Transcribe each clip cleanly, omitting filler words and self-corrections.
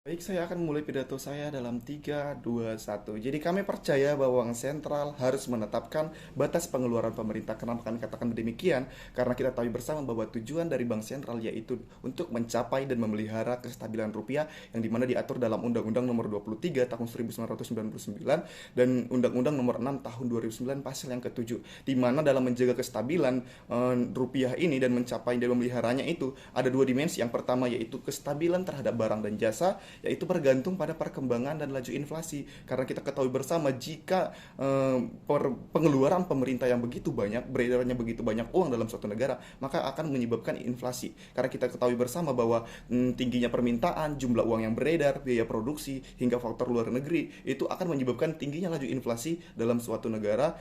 Baik, saya akan mulai pidato saya dalam 3, 2, 1. Jadi kami percaya bahwa Bank Sentral harus menetapkan batas pengeluaran pemerintah. Kenapa kami katakan demikian? Karena kita tahu bersama bahwa tujuan dari Bank Sentral yaitu untuk mencapai dan memelihara kestabilan rupiah yang dimana diatur dalam Undang-Undang Nomor 23 Tahun 1999 dan Undang-Undang Nomor 6 Tahun 2009 pasal yang ketujuh. Di mana dalam menjaga kestabilan rupiah ini dan mencapai dan memeliharanya itu ada dua dimensi. Yang pertama yaitu kestabilan terhadap barang dan jasa, yaitu bergantung pada perkembangan dan laju inflasi. Karena kita ketahui bersama jika pengeluaran pemerintah yang begitu banyak, beredarnya begitu banyak uang dalam suatu negara, maka akan menyebabkan inflasi. Karena kita ketahui bersama bahwa tingginya permintaan, jumlah uang yang beredar, biaya produksi, hingga faktor luar negeri, itu akan menyebabkan tingginya laju inflasi dalam suatu negara.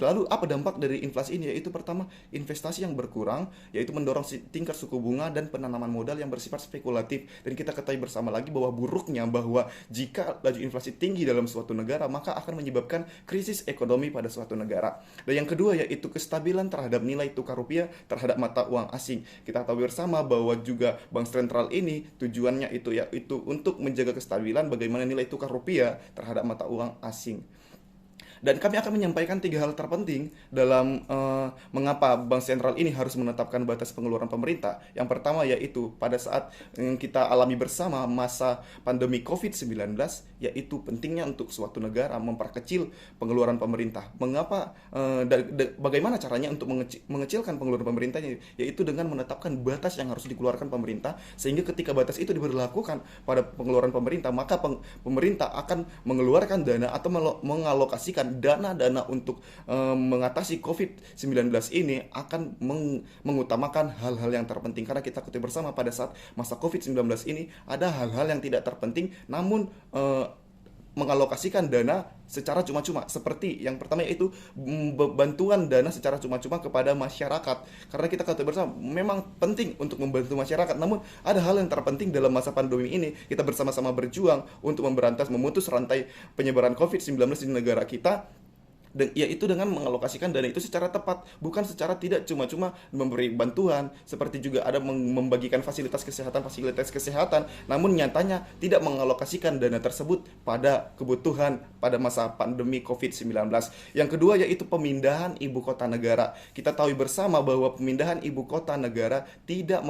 Lalu apa dampak dari inflasi ini? Yaitu pertama, investasi yang berkurang, yaitu mendorong tingkat suku bunga dan penanaman modal yang bersifat spekulatif. Dan kita ketahui bersama lagi bahwa buruknya bahwa jika laju inflasi tinggi dalam suatu negara, maka akan menyebabkan krisis ekonomi pada suatu negara. Dan yang kedua yaitu kestabilan terhadap nilai tukar rupiah terhadap mata uang asing. Kita tahu bersama bahwa juga Bank Sentral ini tujuannya itu yaitu untuk menjaga kestabilan bagaimana nilai tukar rupiah terhadap mata uang asing. Dan kami akan menyampaikan tiga hal terpenting dalam mengapa Bank Sentral ini harus menetapkan batas pengeluaran pemerintah. Yang pertama yaitu pada saat kita alami bersama masa pandemi COVID-19, yaitu pentingnya untuk suatu negara memperkecil pengeluaran pemerintah. Mengapa? Bagaimana caranya untuk mengecilkan pengeluaran pemerintahnya? Yaitu dengan menetapkan batas yang harus dikeluarkan pemerintah, sehingga ketika batas itu diberlakukan pada pengeluaran pemerintah, maka pemerintah akan mengeluarkan dana atau mengalokasikan dana-dana untuk mengatasi COVID-19 ini akan mengutamakan hal-hal yang terpenting. Karena kita ketahui bersama pada saat masa COVID-19 ini ada hal-hal yang tidak terpenting namun mengalokasikan dana secara cuma-cuma. Seperti yang pertama yaitu bantuan dana secara cuma-cuma kepada masyarakat. Karena kita ketahui bersama memang penting untuk membantu masyarakat, namun ada hal yang terpenting dalam masa pandemi ini. Kita bersama-sama berjuang untuk memutus rantai penyebaran COVID-19 di negara kita, dan yaitu dengan mengalokasikan dana itu secara tepat, bukan secara tidak cuma-cuma memberi bantuan, seperti juga ada membagikan fasilitas kesehatan, namun nyatanya tidak mengalokasikan dana tersebut pada kebutuhan pada masa pandemi COVID-19. Yang kedua yaitu pemindahan ibu kota negara. Kita tahu bersama bahwa pemindahan ibu kota negara tidak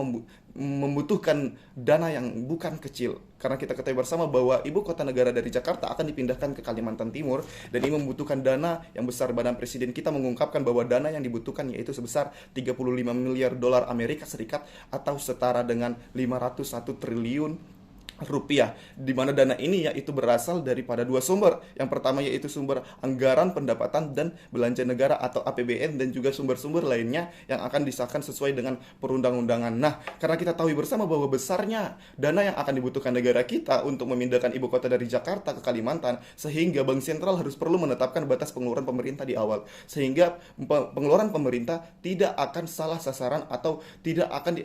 membutuhkan dana yang bukan kecil, karena kita ketahui bersama bahwa ibu kota negara dari Jakarta akan dipindahkan ke Kalimantan Timur, dan ini membutuhkan dana yang besar. Badan Presiden kita mengungkapkan bahwa dana yang dibutuhkan yaitu sebesar 35 miliar dolar Amerika Serikat atau setara dengan 501 triliun rupiah, di mana dana ini yaitu berasal daripada dua sumber. Yang pertama yaitu sumber anggaran pendapatan dan belanja negara atau APBN, dan juga sumber-sumber lainnya yang akan disahkan sesuai dengan perundang-undangan. Nah, karena kita tahu bersama bahwa besarnya dana yang akan dibutuhkan negara kita untuk memindahkan ibu kota dari Jakarta ke Kalimantan, sehingga Bank Sentral harus perlu menetapkan batas pengeluaran pemerintah di awal, sehingga pengeluaran pemerintah tidak akan salah sasaran atau tidak akan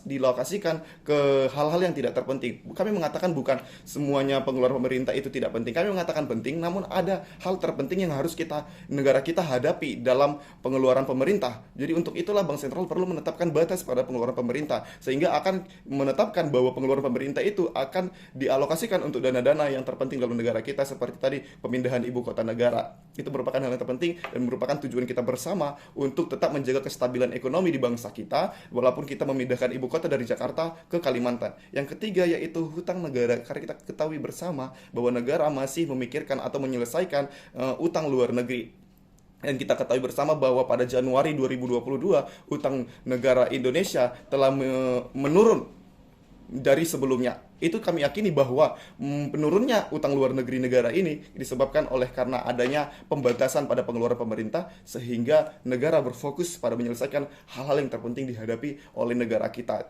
dilokasikan ke hal-hal yang tidak terpenting. Kami mengatakan bukan semuanya pengeluaran pemerintah itu tidak penting. Kami mengatakan penting, namun ada hal terpenting yang harus negara kita hadapi dalam pengeluaran pemerintah. Jadi untuk itulah Bank Sentral perlu menetapkan batas pada pengeluaran pemerintah, sehingga akan menetapkan bahwa pengeluaran pemerintah itu akan dialokasikan untuk dana-dana yang terpenting dalam negara kita, seperti tadi pemindahan ibu kota negara. Itu merupakan hal yang terpenting dan merupakan tujuan kita bersama untuk tetap menjaga kestabilan ekonomi di bangsa kita, walaupun kita memindahkan ibu kota dari Jakarta ke Kalimantan. Yang ketiga yaitu utang negara. Karena kita ketahui bersama bahwa negara masih memikirkan atau menyelesaikan utang luar negeri. Dan kita ketahui bersama bahwa pada Januari 2022 utang negara Indonesia telah menurun dari sebelumnya. Itu kami yakini bahwa penurunnya utang luar negeri negara ini disebabkan oleh karena adanya pembatasan pada pengeluaran pemerintah, sehingga negara berfokus pada menyelesaikan hal-hal yang terpenting dihadapi oleh negara kita.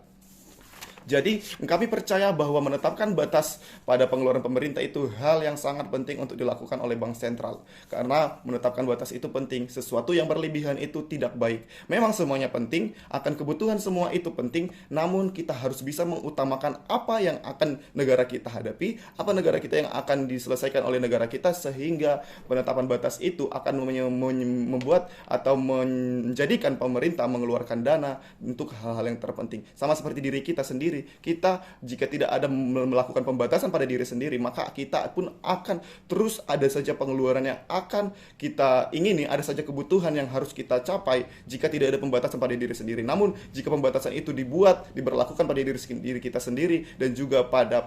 Jadi kami percaya bahwa menetapkan batas pada pengeluaran pemerintah itu hal yang sangat penting untuk dilakukan oleh Bank Sentral. Karena menetapkan batas itu penting, sesuatu yang berlebihan itu tidak baik. Memang semuanya penting, akan kebutuhan semua itu penting, namun kita harus bisa mengutamakan apa yang akan negara kita hadapi, apa negara kita yang akan diselesaikan oleh negara kita, sehingga penetapan batas itu akan membuat atau menjadikan pemerintah mengeluarkan dana untuk hal-hal yang terpenting. Sama seperti diri kita sendiri, sendiri. Kita jika tidak ada melakukan pembatasan pada diri sendiri, maka kita pun akan terus ada saja pengeluaran yang akan kita ingini, ada saja kebutuhan yang harus kita capai jika tidak ada pembatasan pada diri sendiri. Namun jika pembatasan itu diberlakukan pada diri kita sendiri dan juga pada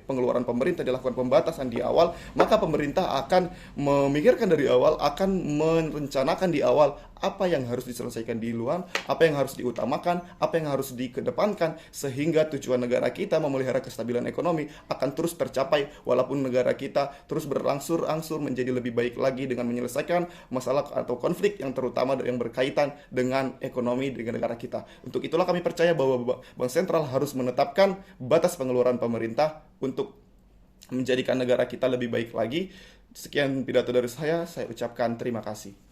pengeluaran pemerintah dilakukan pembatasan di awal, maka pemerintah akan memikirkan dari awal, akan merencanakan di awal apa yang harus diselesaikan di luar, apa yang harus diutamakan, apa yang harus dikedepankan, sehingga tujuan negara kita memelihara kestabilan ekonomi akan terus tercapai walaupun negara kita terus berangsur-angsur menjadi lebih baik lagi dengan menyelesaikan masalah atau konflik yang terutama yang berkaitan dengan ekonomi di negara kita. Untuk itulah kami percaya bahwa Bank Sentral harus menetapkan batas pengeluaran pemerintah untuk menjadikan negara kita lebih baik lagi. Sekian pidato dari saya ucapkan terima kasih.